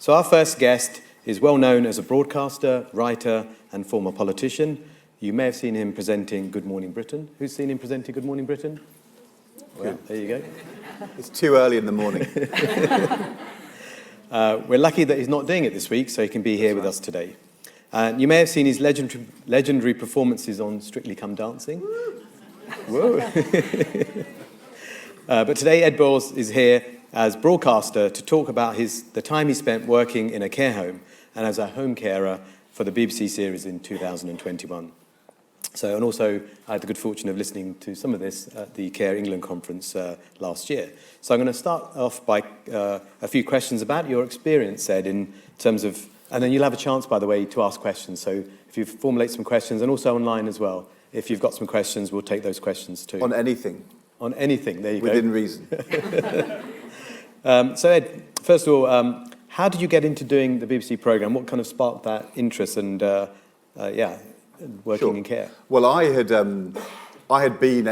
So our first guest is well known as a broadcaster, writer, and former politician. You may have seen him presenting Good Morning Britain. Who's seen him presenting Good Morning Britain? Well, there you go. It's too early in the morning. We're lucky that he's not doing it this week, so he can be here with us today. You may have seen his legendary performances on Strictly Come Dancing. Whoa. But today, Ed Balls is here as broadcaster to talk about the time he spent working in a care home and as a home carer for the BBC series in 2021. And also, I had the good fortune of listening to some of this at the Care England conference last year. So I'm going to start off by a few questions about your experience, Ed, in terms of, and then you'll have a chance, by the way, to ask questions. So if you formulate some questions, and also online as well, if you've got some questions, we'll take those questions too. On anything. On anything, there you Within go. reason. So Ed, first of all, how did you get into doing the BBC programme? What kind of sparked that interest and, working in care? Well, I had been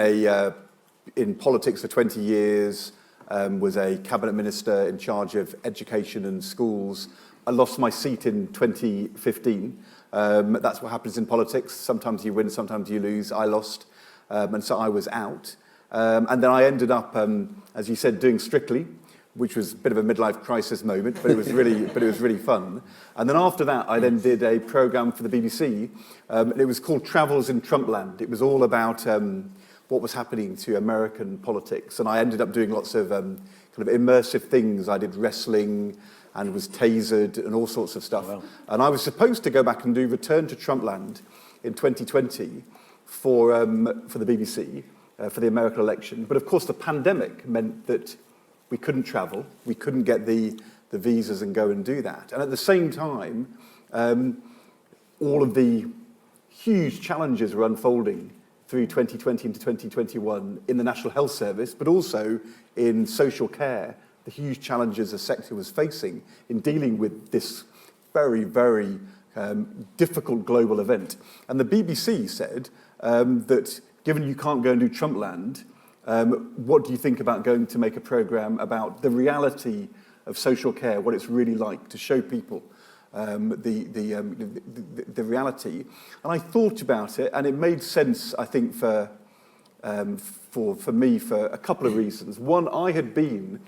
in politics for 20 years, was a cabinet minister in charge of education and schools. I lost my seat in 2015. That's what happens in politics. Sometimes you win, sometimes you lose. I lost, and so I was out. And then I ended up, as you said, doing Strictly, which was a bit of a midlife crisis moment, but it was really fun. And then after that, I then did a programme for the BBC, and it was called Travels in Trumpland. It was all about what was happening to American politics, and I ended up doing lots of kind of immersive things. I did wrestling and was tasered and all sorts of stuff. Wow. And I was supposed to go back and do Return to Trumpland in 2020 for the BBC, for the American election. But of course, the pandemic meant that we couldn't travel, we couldn't get the visas and go and do that. And at the same time, all of the huge challenges were unfolding through 2020 into 2021 in the National Health Service, but also in social care, the huge challenges the sector was facing in dealing with this very, very difficult global event. And the BBC said that given you can't go and do Trumpland, what do you think about going to make a programme about the reality of social care, what it's really like to show people the reality? And I thought about it, and it made sense, I think, for me for a couple of reasons. One, I had been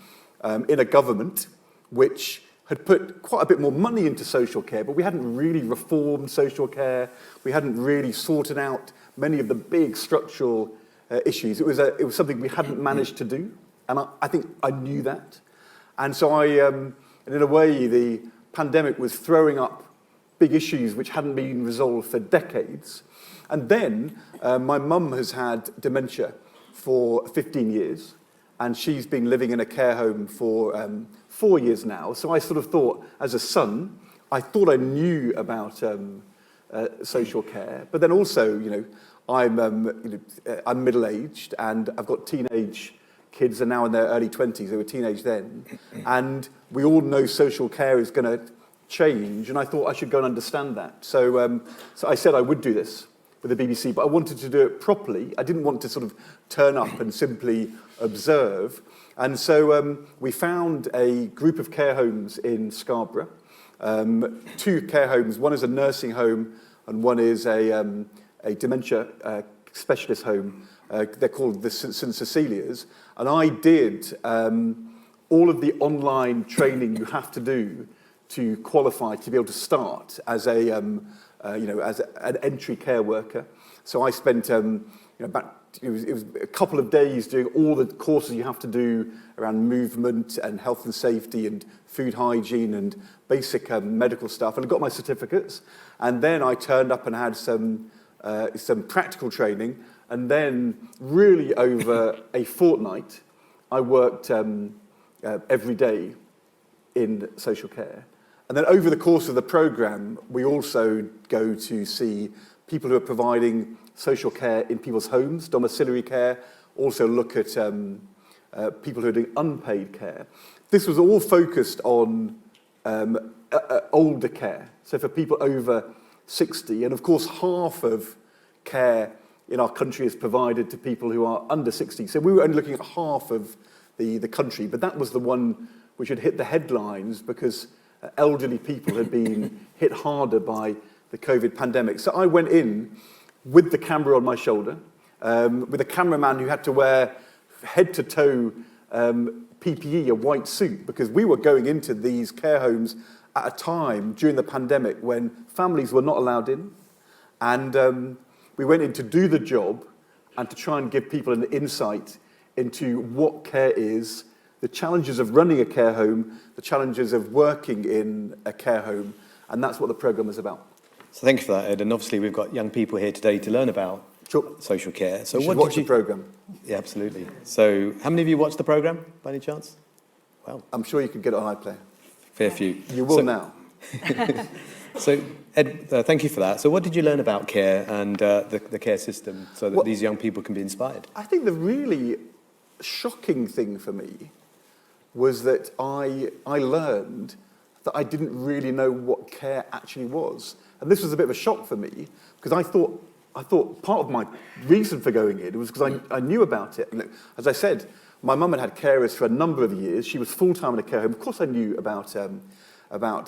in a government which had put quite a bit more money into social care, but we hadn't really reformed social care. We hadn't really sorted out many of the big structural issues. It was something we hadn't managed to do, and I think I knew that. And so and in a way, the pandemic was throwing up big issues which hadn't been resolved for decades. And then my mum has had dementia for 15 years, and she's been living in a care home for 4 years now. So I sort of thought, as a son, I thought I knew about social care, but then also, I'm middle-aged, and I've got teenage kids are now in their early 20s. They were teenage then. And we all know social care is going to change, and I thought I should go and understand that. So I said I would do this with the BBC, but I wanted to do it properly. I didn't want to sort of turn up and simply observe. And so we found a group of care homes in Scarborough, 2 care homes. One is a nursing home, and one is a dementia specialist home. They're called the St Cecilia's. And I did all of the online training you have to do to qualify to be able to start as as an entry care worker. So I spent it was a couple of days doing all the courses you have to do around movement and health and safety and food hygiene and basic medical stuff. And I got my certificates. And then I turned up and had some practical training. And then really over a fortnight, I worked every day in social care. And then over the course of the programme, we also go to see people who are providing social care in people's homes, domiciliary care, also look at people who are doing unpaid care. This was all focused on older care, so for people over 60, and of course half of care in our country is provided to people who are under 60. So we were only looking at half of the country, but that was the one which had hit the headlines because elderly people had been hit harder by the COVID pandemic. So I went in with the camera on my shoulder, with a cameraman who had to wear head-to-toe PPE, a white suit, because we were going into these care homes at a time during the pandemic when families were not allowed in. And we went in to do the job and to try and give people an insight into what care is, the challenges of running a care home, the challenges of working in a care home, and that's what the programme is about. So thank you for that, Ed. And obviously we've got young people here today to learn about social care. So you should watch the programme. Yeah, absolutely. So how many of you watched the programme, by any chance? Well, I'm sure you can get it on iPlayer. Fair few. You will now. So, Ed, thank you for that. So what did you learn about care and the care system so that these young people can be inspired? I think the really shocking thing for me was that I learned that I didn't really know what care actually was. And this was a bit of a shock for me, because I thought part of my reason for going in was because I knew about it. And as I said, my mum had carers for a number of years. She was full-time in a care home. Of course I knew about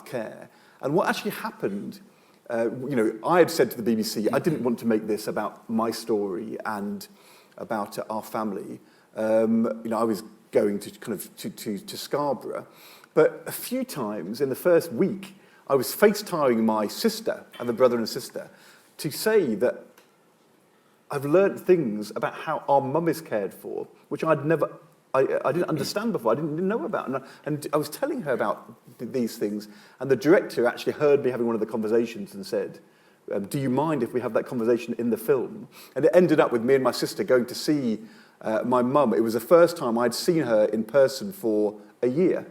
care. And what actually happened, I had said to the BBC, I didn't want to make this about my story and about our family. I was going to to Scarborough. But a few times in the first week, I was FaceTiming my sister and the brother and sister to say that I've learnt things about how our mum is cared for, which I didn't understand before, I didn't know about. And I was telling her about these things, and the director actually heard me having one of the conversations and said, do you mind if we have that conversation in the film? And it ended up with me and my sister going to see my mum. It was the first time I'd seen her in person for a year,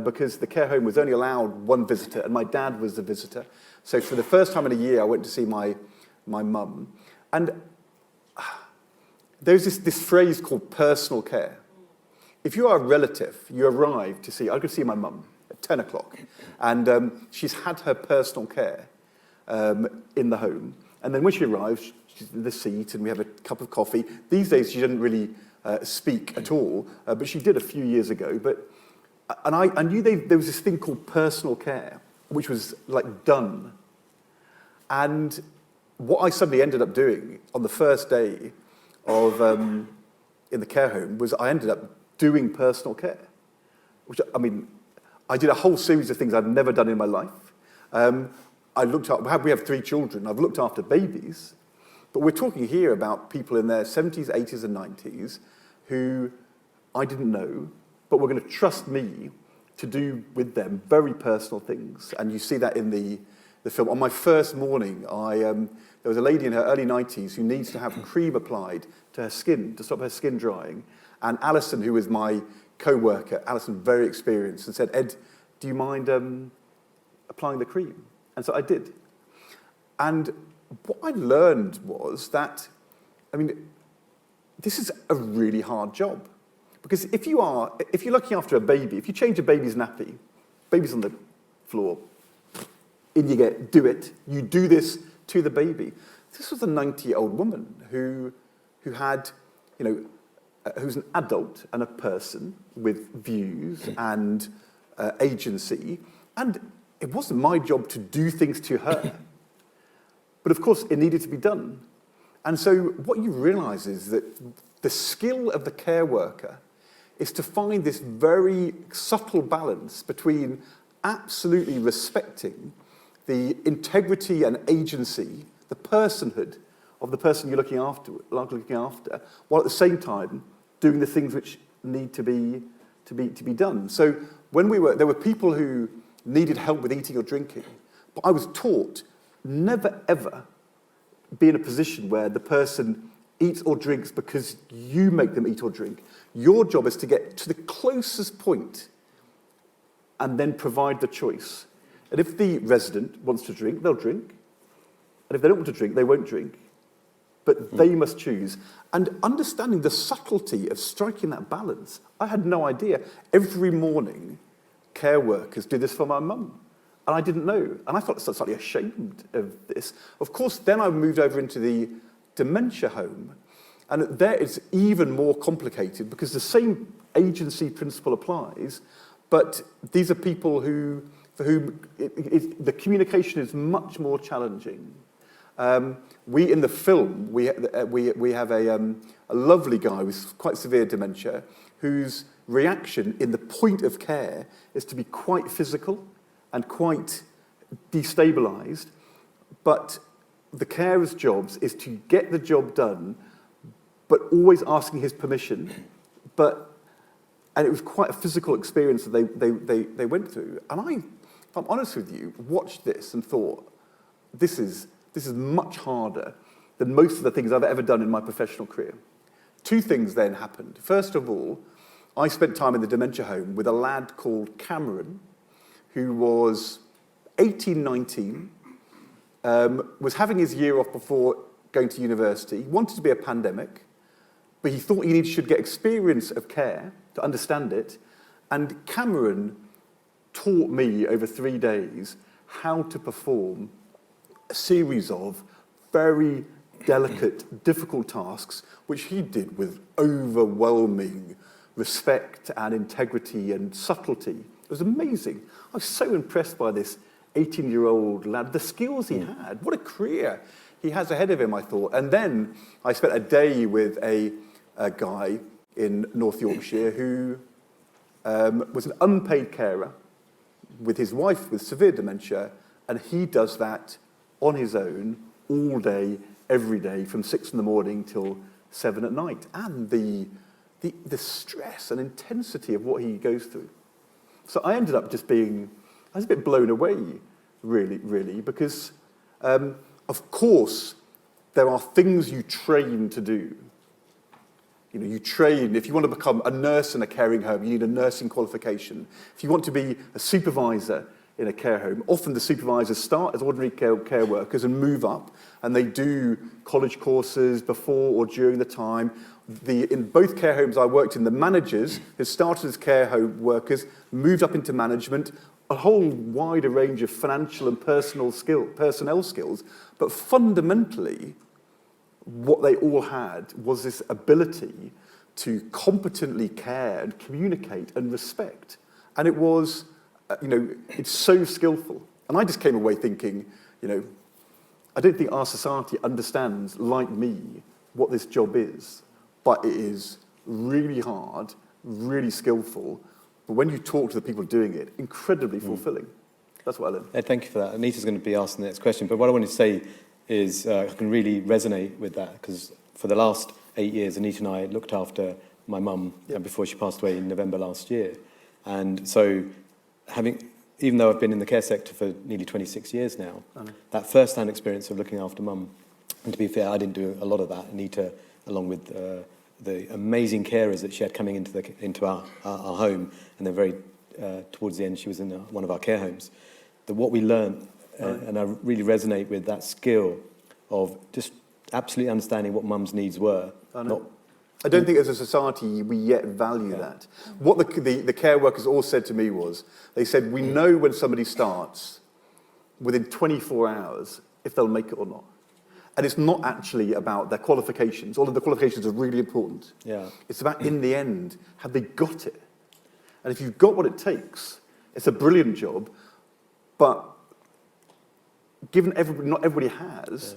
because the care home was only allowed one visitor, and my dad was the visitor. So for the first time in a year, I went to see my mum. And there's this phrase called personal care. If you are a relative, you arrive to see, I could see my mum at 10 o'clock, and she's had her personal care in the home. And then when she arrives, she's in the seat, and we have a cup of coffee. These days, she doesn't really speak at all, but she did a few years ago. And I knew there was this thing called personal care, which was like done. And what I suddenly ended up doing on the first day of in the care home was I ended up doing personal care, which, I mean, I did a whole series of things I've never done in my life. We have 3 children. I've looked after babies, but we're talking here about people in their 70s, 80s, and 90s who I didn't know, but were going to trust me to do with them very personal things. And you see that in the film. On my first morning, there was a lady in her early 90s who needs to have cream applied to her skin to stop her skin drying. And Alison, who was my co-worker, Alison, very experienced, and said, Ed, do you mind applying the cream? And so I did. And what I learned was that, this is a really hard job. Because if you're looking after a baby, if you change a baby's nappy, baby's on the floor, in you get, do it. You do this to the baby. This was a 90-year-old woman who had, who's an adult and a person with views and agency. And it wasn't my job to do things to her. But of course, it needed to be done. And so what you realize is that the skill of the care worker is to find this very subtle balance between absolutely respecting the integrity and agency, the personhood of the person you're looking after, while at the same time doing the things which need to be done. So there were people who needed help with eating or drinking, but I was taught never ever be in a position where the person eats or drinks because you make them eat or drink. Your job is to get to the closest point and then provide the choice. And if the resident wants to drink, they'll drink. And if they don't want to drink, they won't drink. But they must choose. And understanding the subtlety of striking that balance, I had no idea. Every morning, care workers do this for my mum. And I didn't know. And I felt slightly ashamed of this. Of course, then I moved over into the dementia home. And there it's even more complicated because the same agency principle applies, but these are people who for whom the communication is much more challenging. We in the film we have a lovely guy with quite severe dementia whose reaction in the point of care is to be quite physical and quite destabilised, but the carer's job is to get the job done, but always asking his permission. And it was quite a physical experience that they went through. And I, if I'm honest with you, watched this and thought, this is much harder than most of the things I've ever done in my professional career. Two things then happened. First of all, I spent time in the dementia home with a lad called Cameron, who was 18, 19, was having his year off before going to university, wanted to be a pandemic, but he thought he should get experience of care to understand it. And Cameron taught me over 3 days how to perform a series of very delicate, difficult tasks, which he did with overwhelming respect and integrity and subtlety. It was amazing. I was so impressed by this 18-year-old lad, the skills he had. What a career he has ahead of him, I thought. And then I spent a day with a guy in North Yorkshire who was an unpaid carer with his wife with severe dementia, and he does that on his own all day, every day, from 6 in the morning till 7 at night. And the stress and intensity of what he goes through. So I ended up just being, I was a bit blown away, really, because, of course, there are things you train to do. You know, you train, if you want to become a nurse in a caring home, you need a nursing qualification. If you want to be a supervisor in a care home, often the supervisors start as ordinary care workers and move up, and they do college courses before or during the time. In both care homes I worked in, the managers who started as care home workers moved up into management, a whole wider range of financial and personnel skills, but fundamentally, what they all had was this ability to competently care and communicate and respect. And it was, it's so skillful. And I just came away thinking, I don't think our society understands, like me, what this job is. But it is really hard, really skillful. But when you talk to the people doing it, incredibly fulfilling. That's what I learned. Thank you for that. Anita's going to be asking the next question. But what I wanted to say is I can really resonate with that, because for the last 8 years, Anita and I looked after my mum before she passed away in November last year. And so even though I've been in the care sector for nearly 26 years now, that first-hand experience of looking after mum, and to be fair, I didn't do a lot of that. Anita, along with the amazing carers that she had coming into our home, and then very towards the end, she was in one of our care homes. What we learned, and I really resonate with that skill of just absolutely understanding what mum's needs were. I don't think as a society we yet value that. What the care workers all said to me was, they said, we know when somebody starts within 24 hours if they'll make it or not. And it's not actually about their qualifications. All of the qualifications are really important. Yeah. It's about, in the end, have they got it? And if you've got what it takes, it's a brilliant job, but given not everybody has,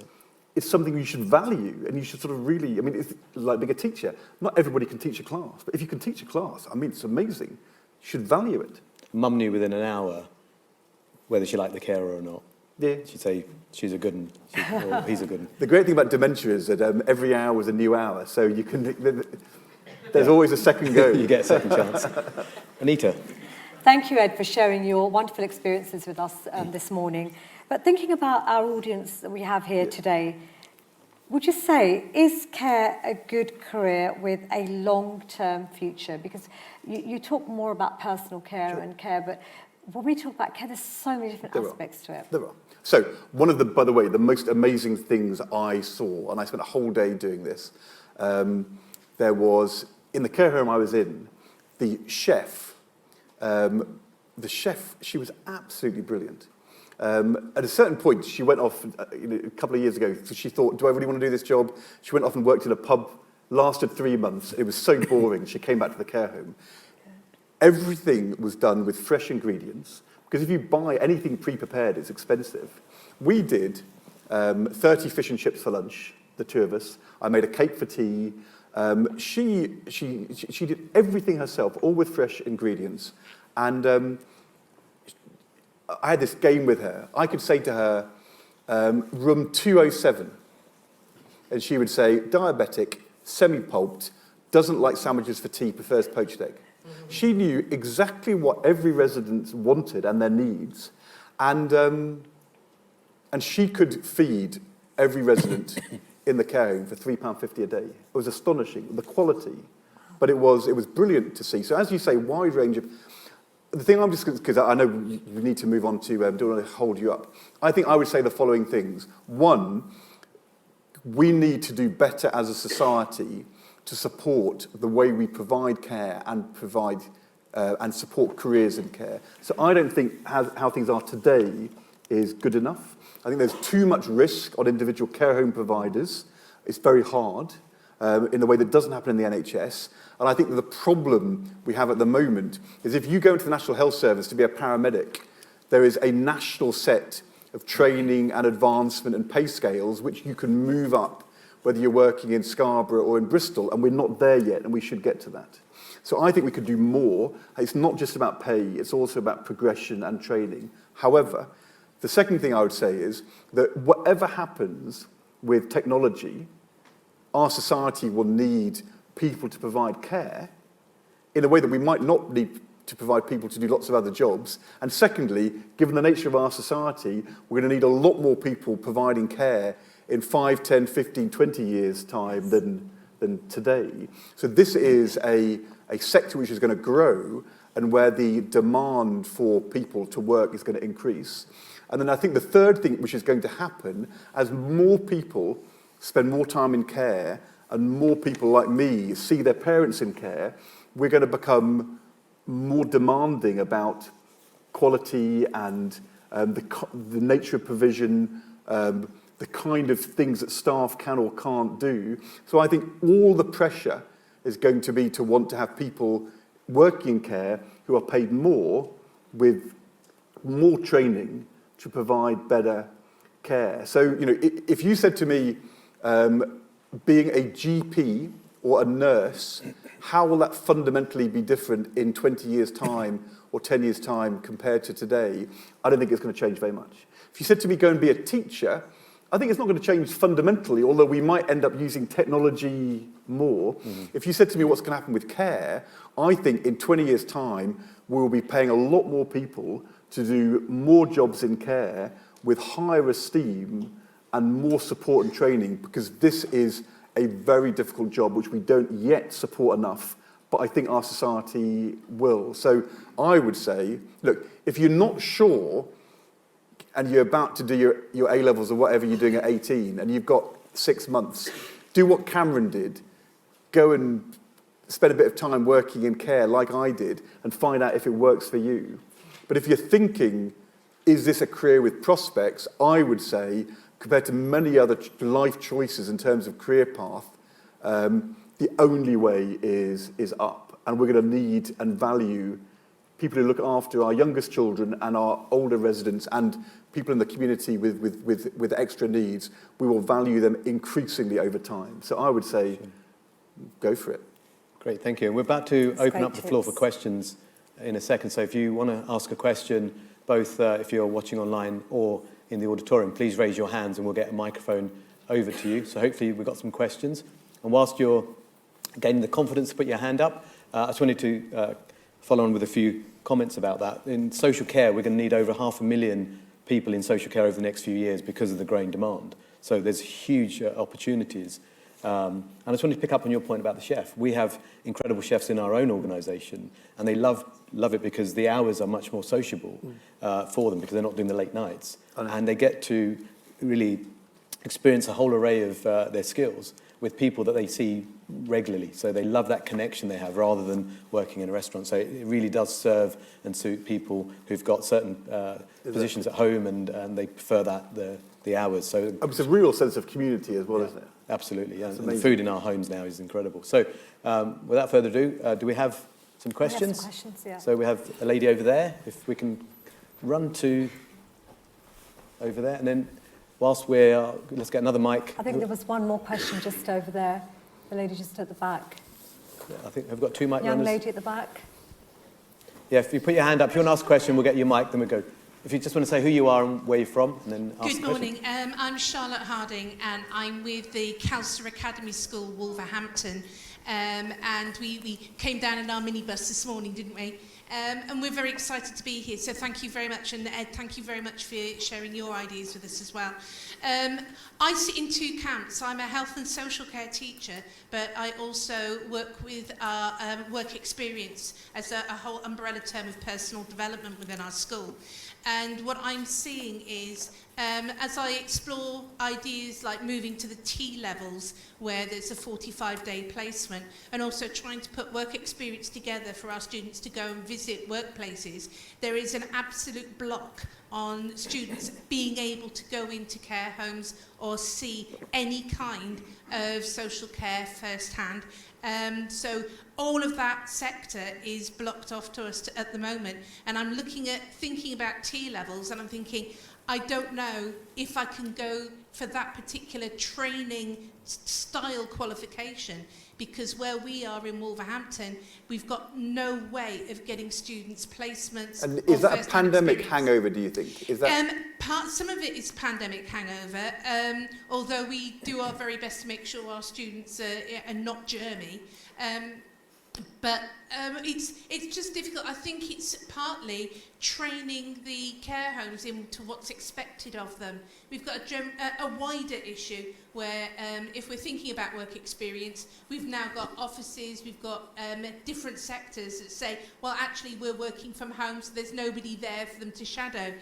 it's something you should value, and you should sort of really, it's like being a teacher. Not everybody can teach a class, but if you can teach a class, it's amazing. You should value it. Mum knew within an hour whether she liked the carer or not. Yeah. She'd say, she's a good one, or he's a good one. The great thing about dementia is that every hour is a new hour, so you can, there's always a second go. You get a second chance. Anita. Thank you, Ed, for sharing your wonderful experiences with us this morning. But thinking about our audience that we have here today, would you say, is care a good career with a long-term future? Because you talk more about personal care and care, but when we talk about care, there's so many different aspects to it. There are. So one of the, by the way, the most amazing things I saw, and I spent a whole day doing this, there was, in the care home I was in, the chef, she was absolutely brilliant. At a certain point, she went off a couple of years ago, so she thought, do I really want to do this job? She went off and worked in a pub, lasted 3 months. It was so boring, she came back to the care home. Everything was done with fresh ingredients. Because if you buy anything pre-prepared, it's expensive. We did 30 fish and chips for lunch, the two of us. I made a cake for tea. She did everything herself, all with fresh ingredients. And I had this game with her. I could say to her, room 207. And she would say, diabetic, semi-pulped, doesn't like sandwiches for tea, prefers poached egg. She knew exactly what every resident wanted and their needs. And she could feed every resident in the care home for £3.50 a day. It was astonishing, the quality. But it was brilliant to see. So as you say, wide range of... The thing I'm just, because I know we need to move on to, don't want to hold you up. I think I would say the following things. One, we need to do better as a society to support the way we provide care and provide and support careers in care. So I don't think how things are today is good enough. I think there's too much risk on individual care home providers. It's very hard in the way that doesn't happen in the NHS. And I think that the problem we have at the moment is if you go into the National Health Service to be a paramedic, there is a national set of training and advancement and pay scales which you can move up, whether you're working in Scarborough or in Bristol, and we're not there yet, and we should get to that. So I think we could do more. It's not just about pay, it's also about progression and training. However, the second thing I would say is that whatever happens with technology, our society will need people to provide care in a way that we might not need to provide people to do lots of other jobs. And secondly, given the nature of our society, we're going to need a lot more people providing care in 5, 10, 15, 20 years' time than today. So this is a sector which is going to grow and where the demand for people to work is going to increase. And then I think the third thing which is going to happen, as more people spend more time in care and more people like me see their parents in care, we're going to become more demanding about quality and the nature of provision, the kind of things that staff can or can't do. So I think all the pressure is going to be to want to have people working in care who are paid more with more training to provide better care. So, if you said to me, being a GP or a nurse, how will that fundamentally be different in 20 years' time or 10 years' time compared to today? I don't think it's going to change very much. If you said to me, go and be a teacher, I think it's not going to change fundamentally, although we might end up using technology more. Mm-hmm. If you said to me what's going to happen with care, I think in 20 years' time, we'll be paying a lot more people to do more jobs in care with higher esteem and more support and training, because this is a very difficult job which we don't yet support enough, but I think our society will. So I would say, look, if you're not sure and you're about to do your A-levels or whatever you're doing at 18 and you've got 6 months, do what Cameron did. Go and spend a bit of time working in care like I did and find out if it works for you. But if you're thinking, is this a career with prospects, I would say, compared to many other life choices in terms of career path, the only way is up. And we're going to need and value people who look after our youngest children and our older residents and people in the community with extra needs. We will value them increasingly over time. So I would say, go for it. Great, thank you. And we're about to open up the floor for questions in a second. So if you want to ask a question, both if you're watching online or in the auditorium, please raise your hands and we'll get a microphone over to you. So hopefully we've got some questions. And whilst you're gaining the confidence to put your hand up, I just wanted to follow on with a few comments about that. In social care, we're going to need over 500,000 people in social care over the next few years because of the growing demand. So there's huge opportunities. And I just wanted to pick up on your point about the chef. We have incredible chefs in our own organisation, and they love it because the hours are much more sociable for them because they're not doing the late nights. And they get to really experience a whole array of their skills with people that they see regularly. So they love that connection they have rather than working in a restaurant. So it really does serve and suit people who've got certain positions at home and they prefer the hours. So it's a real sense of community as well, isn't it? Absolutely, yeah. And the food in our homes now is incredible. So without further ado, do we have some questions? We have some questions, yeah. So we have a lady over there, if we can run to over there, and then whilst let's get another mic. I think there was one more question just over there. The lady just at the back. I think we've got 2 mic Young runners. lady at the back. Yeah, if you put your hand up, if you want to ask a question, we'll get you a mic, then we'll go. If you just want to say who you are and where you're from, and then ask Good the question. morning. I'm Charlotte Harding, and I'm with the Council Academy School, Wolverhampton. And we came down in our minibus this morning, didn't we? And we're very excited to be here. So thank you very much, and Ed, thank you very much for sharing your ideas with us as well. I sit in 2 camps. I'm a health and social care teacher, but I also work with our work experience as a whole umbrella term of personal development within our school. And what I'm seeing is, as I explore ideas like moving to the T levels, where there's a 45-day placement, and also trying to put work experience together for our students to go and visit workplaces, there is an absolute block on students being able to go into care homes or see any kind of social care firsthand. So all of that sector is blocked off to us at the moment. And I'm thinking about T levels, and I'm thinking, I don't know if I can go for that particular training style qualification, because where we are in Wolverhampton, we've got no way of getting students placements. And is that a pandemic hangover, do you think? Is that... Some of it is pandemic hangover, although we do our very best to make sure our students are not germy. But it's just difficult. I think it's partly training the care homes into what's expected of them. We've got a wider issue where if we're thinking about work experience, we've now got offices, we've got different sectors that say, well, actually, we're working from home, so there's nobody there for them to shadow.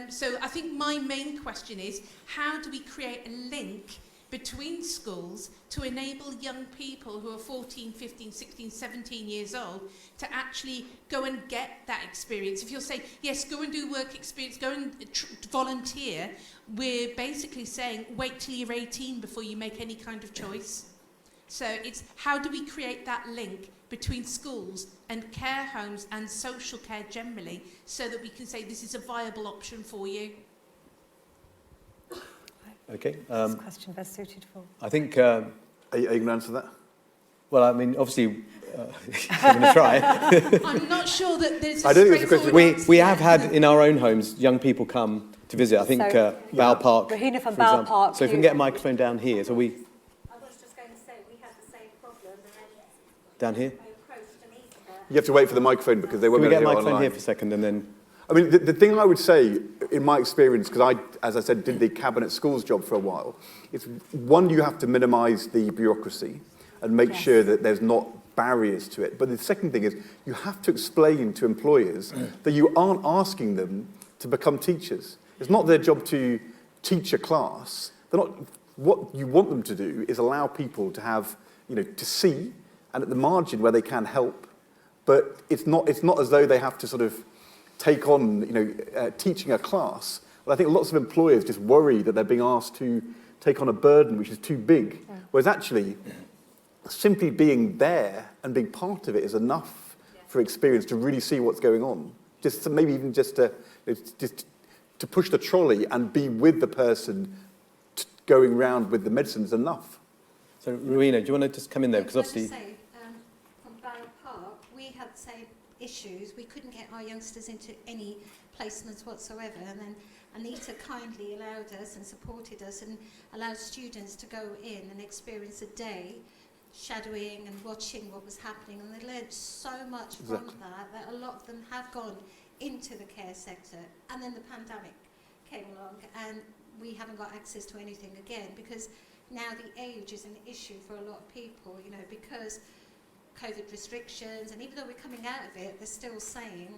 So I think my main question is, how do we create a link between schools to enable young people who are 14, 15, 16, 17 years old to actually go and get that experience? If you'll say, yes, go and do work experience, go and volunteer, we're basically saying, wait till you're 18 before you make any kind of choice. So it's how do we create that link between schools and care homes and social care generally, so that we can say this is a viable option for you. Okay. This question best suited for. I think... Are you going to answer that? Well, I mean, obviously, I'm going to try. I'm not sure that there's I don't think it's a question. We have had in our own homes young people come to visit. I think Bow Park, Rahina from for Bow example. Park. So if we can get a microphone down here. So we... I was just going to say, we had the same problem, and Down here? approached Anita. You have to wait for the microphone because they won't Can we be get a able to microphone hear here online. for a second and then... I mean, the thing I would say, in my experience, because I, as I said, did the cabinet schools job for a while, it's one, you have to minimise the bureaucracy and make sure that there's not barriers to it. But the second thing is, you have to explain to employers that you aren't asking them to become teachers. It's not their job to teach a class. They're not. What you want them to do is allow people to have, to see, and at the margin where they can help. But it's not as though they have to sort of take on, teaching a class. Well, I think lots of employers just worry that they're being asked to take on a burden which is too big. Yeah. Whereas actually, simply being there and being part of it is enough for experience to really see what's going on. Just to, maybe even just to push the trolley and be with the person going round with the medicine is enough. So, Rowena, do you want to just come in there? Because obviously... Say, from Goyal Park, we had the same issues. We couldn't get our youngsters into any placements whatsoever, and then Anita kindly allowed us and supported us and allowed students to go in and experience a day shadowing and watching what was happening, and they learned so much from that a lot of them have gone into the care sector. And then the pandemic came along and we haven't got access to anything again, because now the age is an issue for a lot of people, because COVID restrictions, and even though we're coming out of it, they're still saying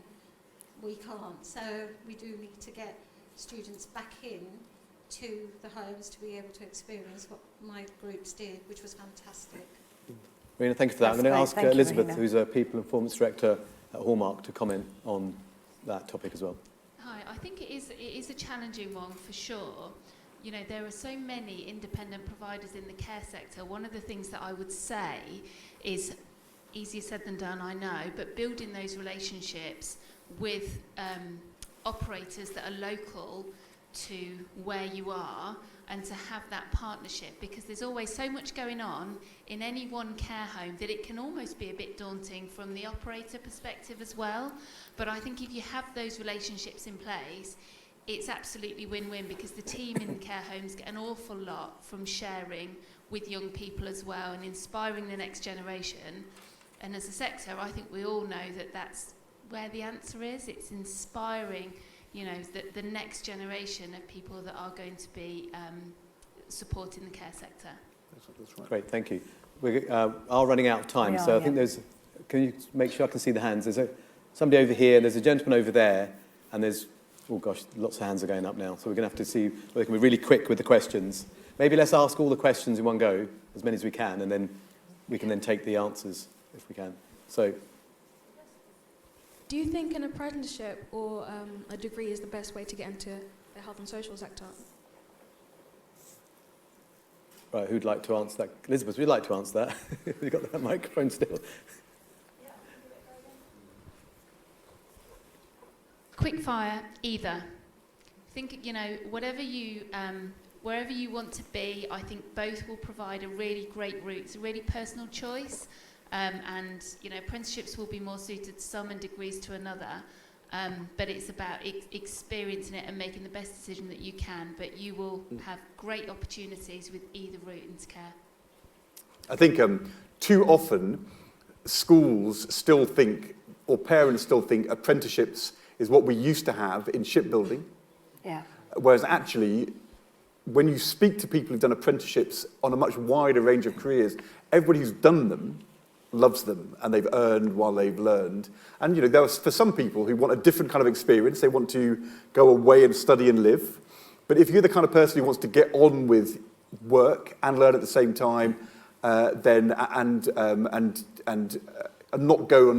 we can't. So we do need to get students back in to the homes to be able to experience what my groups did, which was fantastic. Rowena, thank you for that. That's I'm going to great. ask Elizabeth, Rahina, who's a People and Performance Director at Hallmark, to comment on that topic as well. Hi, I think it is a challenging one for sure. There are so many independent providers in the care sector. One of the things that I would say is easier said than done, I know, but building those relationships with operators that are local to where you are, and to have that partnership, because there's always so much going on in any one care home that it can almost be a bit daunting from the operator perspective as well. But I think if you have those relationships in place, it's absolutely win-win, because the team in the care homes get an awful lot from sharing with young people as well and inspiring the next generation. And as a sector, I think we all know that that's where the answer is. It's inspiring, you know, the next generation of people that are going to be supporting the care sector. That's right. Great, thank you. We are running out of time, We are, so I think there's, can you make sure I can see the hands? There's somebody over here, there's a gentleman over there, and there's, oh gosh, lots of hands are going up now, so we're going to have to see whether we can be really quick with the questions. Maybe let's ask all the questions in one go, as many as we can, and then we can then take the answers if we can. So, do you think an apprenticeship or a degree is the best way to get into the health and social sector? right, who'd like to answer that? Elizabeth, would you like to answer that? You've got that microphone still. Quick fire, either. Think, you know, whatever you, wherever you want to be, I think both will provide a really great route. It's a really personal choice. And, you know, apprenticeships will be more suited to some and degrees to another. But it's about experiencing it and making the best decision that you can. But you will have great opportunities with either route into care. I think too often schools still think, or parents still think, apprenticeships is what we used to have in shipbuilding. Yeah. Whereas actually, when you speak to people who've done apprenticeships on a much wider range of careers, everybody who's done them loves them, and they've earned while they've learned. And you know, there was, for some people who want a different kind of experience, they want to go away and study and live. But if you're the kind of person who wants to get on with work and learn at the same time, then not go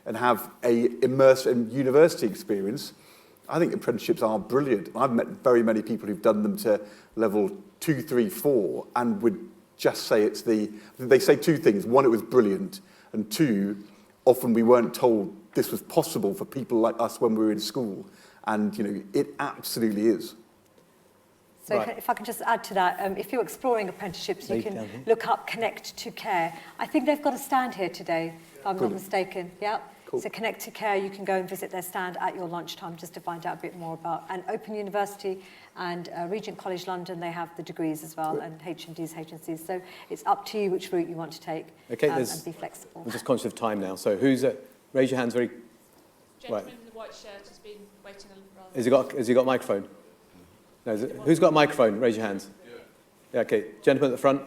and have a immersed in university experience, I think apprenticeships are brilliant. I've met very many people who've done them to level 2, 3, 4, and would just say they say two things. One, it was brilliant, and two, often we weren't told this was possible for people like us when we were in school, and you know, it absolutely is. So Right. if I can just add to that, if you're exploring apprenticeships, you can look up Connect to Care. I think they've got a stand here today, if I'm not mistaken. Yeah. Cool. So Connect to Care, you can go and visit their stand at your lunchtime just to find out a bit more about. And Open University and Regent College London, they have the degrees as well, and HNDs, HNCs. So it's up to you which route you want to take, Okay, and be flexible. I'm just conscious of time now, so who's raise your hands very... Gentleman in the white shirt has been waiting a while. Has he got a microphone? No, who's got a microphone? Raise your hands. Yeah, okay. Gentleman at the front.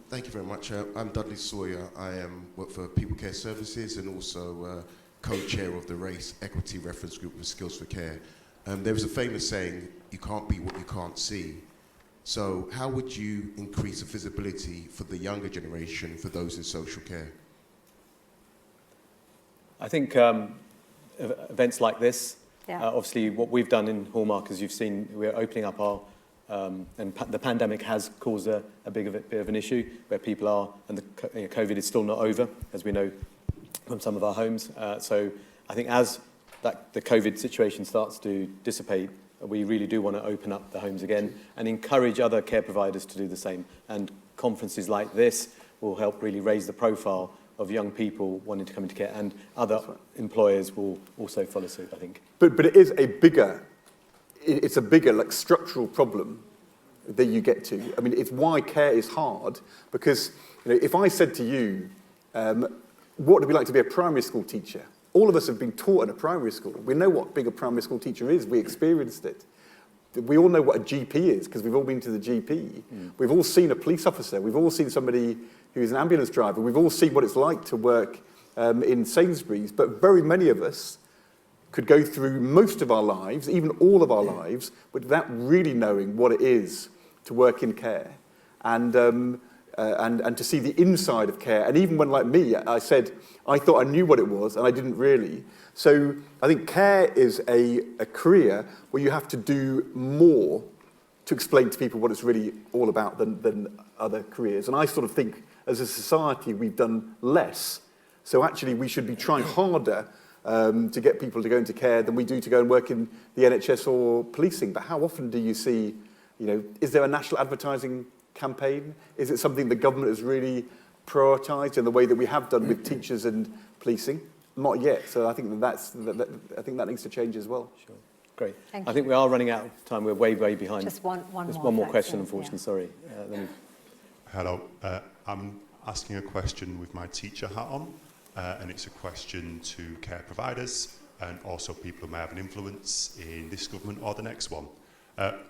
Thank you very much. I'm Dudley Sawyer. I work for People Care Services and also co-chair of the Race Equity Reference Group with Skills for Care. There is a famous saying, you can't be what you can't see. So how would you increase the visibility for the younger generation, for those in social care? I think events like this, obviously what we've done in Hallmark, as you've seen, we're opening up our and the pandemic has caused a bit of an issue where people are, and COVID is still not over, as we know from some of our homes. So I think as the COVID situation starts to dissipate, we really do want to open up the homes again and encourage other care providers to do the same. And conferences like this will help really raise the profile of young people wanting to come into care, and other employers will also follow suit, I think. But it is it's a bigger like structural problem that you get to. I mean, it's why care is hard, because you know, if I said to you, what would it be like to be a primary school teacher? All of us have been taught in a primary school. We know what being a primary school teacher is. We experienced it. We all know what a GP is because we've all been to the GP. We've all seen a police officer. We've all seen somebody who's an ambulance driver. We've all seen what it's like to work in Sainsbury's. But very many of us could go through most of our lives, even all of our lives, without really knowing what it is to work in care and to see the inside of care. And even when, like me, I said, I thought I knew what it was, and I didn't really. So I think care is a career where you have to do more to explain to people what it's really all about than other careers. And I sort of think, as a society, we've done less. So actually, we should be trying harder to get people to go into care than we do to go and work in the NHS or policing. But how often do you see, is there a national advertising campaign? Is it something the government has really prioritised in the way that we have done with teachers and policing? Not yet. So I think that needs to change as well. Sure. Great. Thank I think we are running out of time. We're way behind. Just one Just more. one more that's question, all, unfortunately. yeah. Sorry. Hello. I'm asking a question with my teacher hat on, and it's a question to care providers and also people who may have an influence in this government or the next one.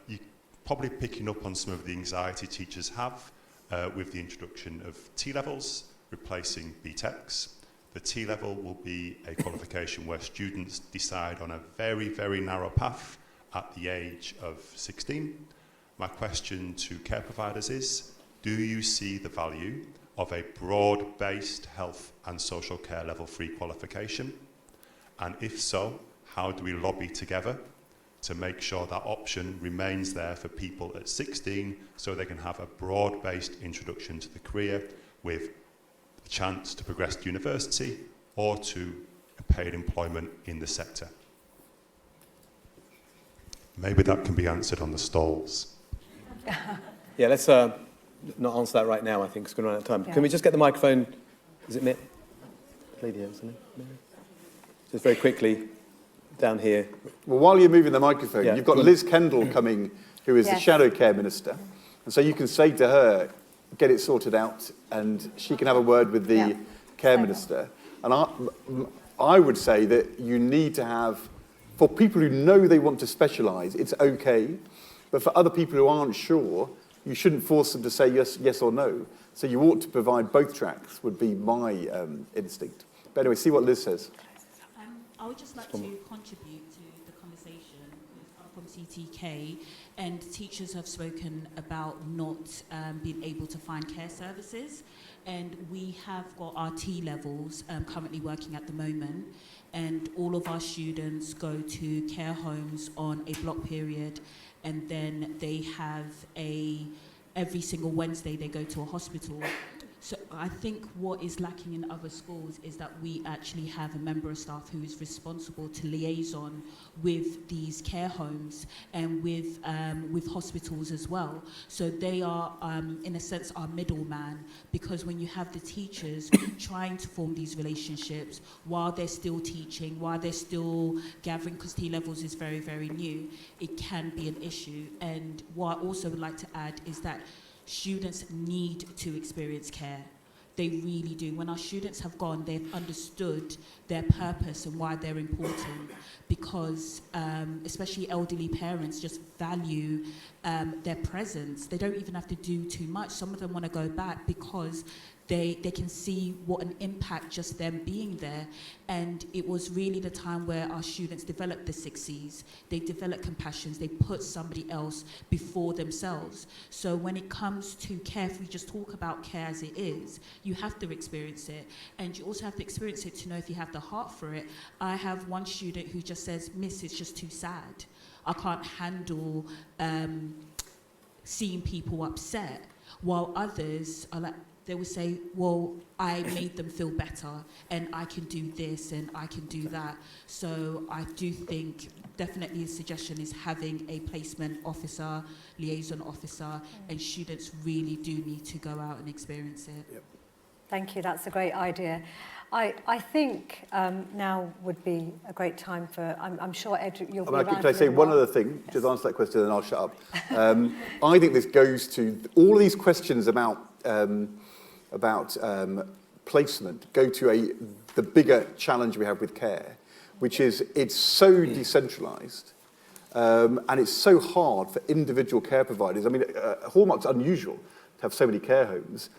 You're probably picking up on some of the anxiety teachers have with the introduction of T-levels replacing BTECs. The T-level will be a qualification where students decide on a very, very narrow path at the age of 16. My question to care providers is, do you see the value of a broad-based health and social care level 3 qualification? And if so, how do we lobby together to make sure that option remains there for people at 16 so they can have a broad-based introduction to the career with a chance to progress to university or to paid employment in the sector? Maybe that can be answered on the stalls. Yeah, let's not answer that right now, I think, because we're going to run out of time. Can we just get the microphone? Is it Mitt? Lady here, isn't it? Mary? Just very quickly, down here. Well, while you're moving the microphone, Yeah, you've got Liz Kendall coming, who is the Yes. Shadow Care Minister. And so you can say to her, get it sorted out, and she can have a word with the Care Minister. And I would say that you need to have, for people who know they want to specialise, it's okay. But for other people who aren't sure, you shouldn't force them to say yes or no. So you ought to provide both tracks, would be my instinct. But anyway, see what Liz says. I would just like to contribute to the conversation. I'm from CTK, and teachers have spoken about not being able to find care services. And we have got our T-levels currently working at the moment. And all of our students go to care homes on a block period, and then they have every single Wednesday they go to a hospital. So I think what is lacking in other schools is that we actually have a member of staff who is responsible to liaison with these care homes and with hospitals as well. So they are, in a sense, our middleman, because when you have the teachers trying to form these relationships while they're still teaching, while they're still gathering, because T-levels is very, very new, it can be an issue. And what I also would like to add is that students need to experience care. They really do. When our students have gone, they've understood their purpose and why they're important, because especially elderly parents just value their presence. They don't even have to do too much. Some of them want to go back because they can see what an impact just them being there. And it was really the time where our students developed the 6 C's. They developed compassions. They put somebody else before themselves. So when it comes to care, if we just talk about care as it is, you have to experience it. And you also have to experience it to know if you have the heart for it. I have one student who just says, "Miss, it's just too sad. I can't handle seeing people upset." While others are like, they will say, well, I made them feel better, and I can do this, and I can do that. So I do think definitely a suggestion is having a placement officer, liaison officer, and students really do need to go out and experience it. Yep. Thank you, that's a great idea. I think now would be a great time for, I'm sure Ed, you'll be around. Can I say one other thing? Yes. Just answer that question and I'll shut up. I think this goes to, all of these questions about placement go to the bigger challenge we have with care, which is it's so decentralised and it's so hard for individual care providers. I mean, Hallmark's unusual to have so many care homes.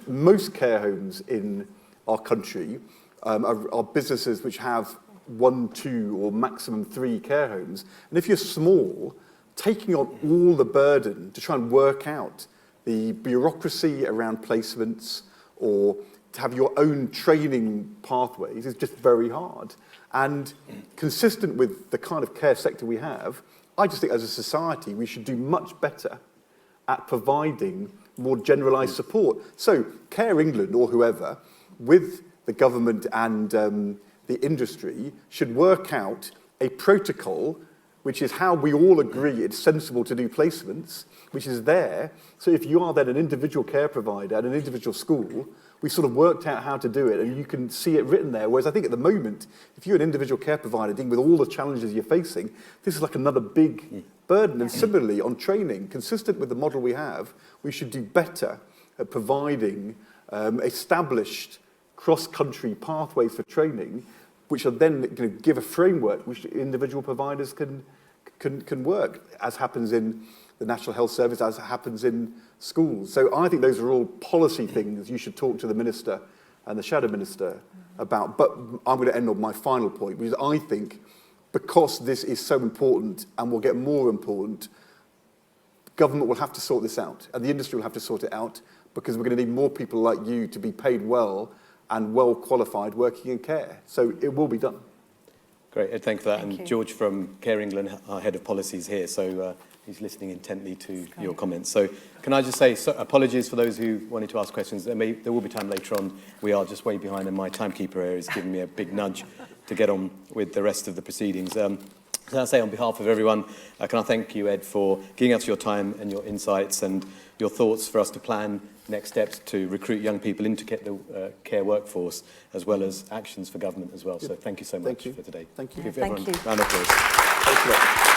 Most care homes in our country are businesses which have 1, 2 or maximum 3 care homes. And if you're small, taking on all the burden to try and work out the bureaucracy around placements or to have your own training pathways is just very hard. And consistent with the kind of care sector we have, I just think as a society we should do much better at providing more generalised support. So Care England or whoever, with the government and the industry should work out a protocol, which is how we all agree it's sensible to do placements, which is there. So if you are then an individual care provider at an individual school, we sort of worked out how to do it, and you can see it written there. Whereas I think at the moment, if you're an individual care provider dealing with all the challenges you're facing, this is like another big burden. And similarly, on training, consistent with the model we have, we should do better at providing established cross-country pathways for training, which are then going to give a framework which individual providers can work, as happens in the National Health Service, as happens in schools. So I think those are all policy things you should talk to the Minister and the Shadow Minister about. But I'm going to end on my final point, which is I think because this is so important and will get more important, government will have to sort this out, and the industry will have to sort it out, because we're going to need more people like you to be paid well and well qualified working in care. So it will be done. Great, Ed, thank you for that. Thank and you. George from Care England, our head of policy, is here, so he's listening intently to your comments. So can I just say apologies for those who wanted to ask questions. There will be time later on. We are just way behind, and my timekeeper here is giving me a big nudge to get on with the rest of the proceedings. Can I say on behalf of everyone, can I thank you, Ed, for giving us your time and your insights and your thoughts for us to plan next steps to recruit young people into the care workforce, as well as actions for government as well. So thank you so much for today. Thank you. Give Thank everyone you. a round of applause. Thanks a lot.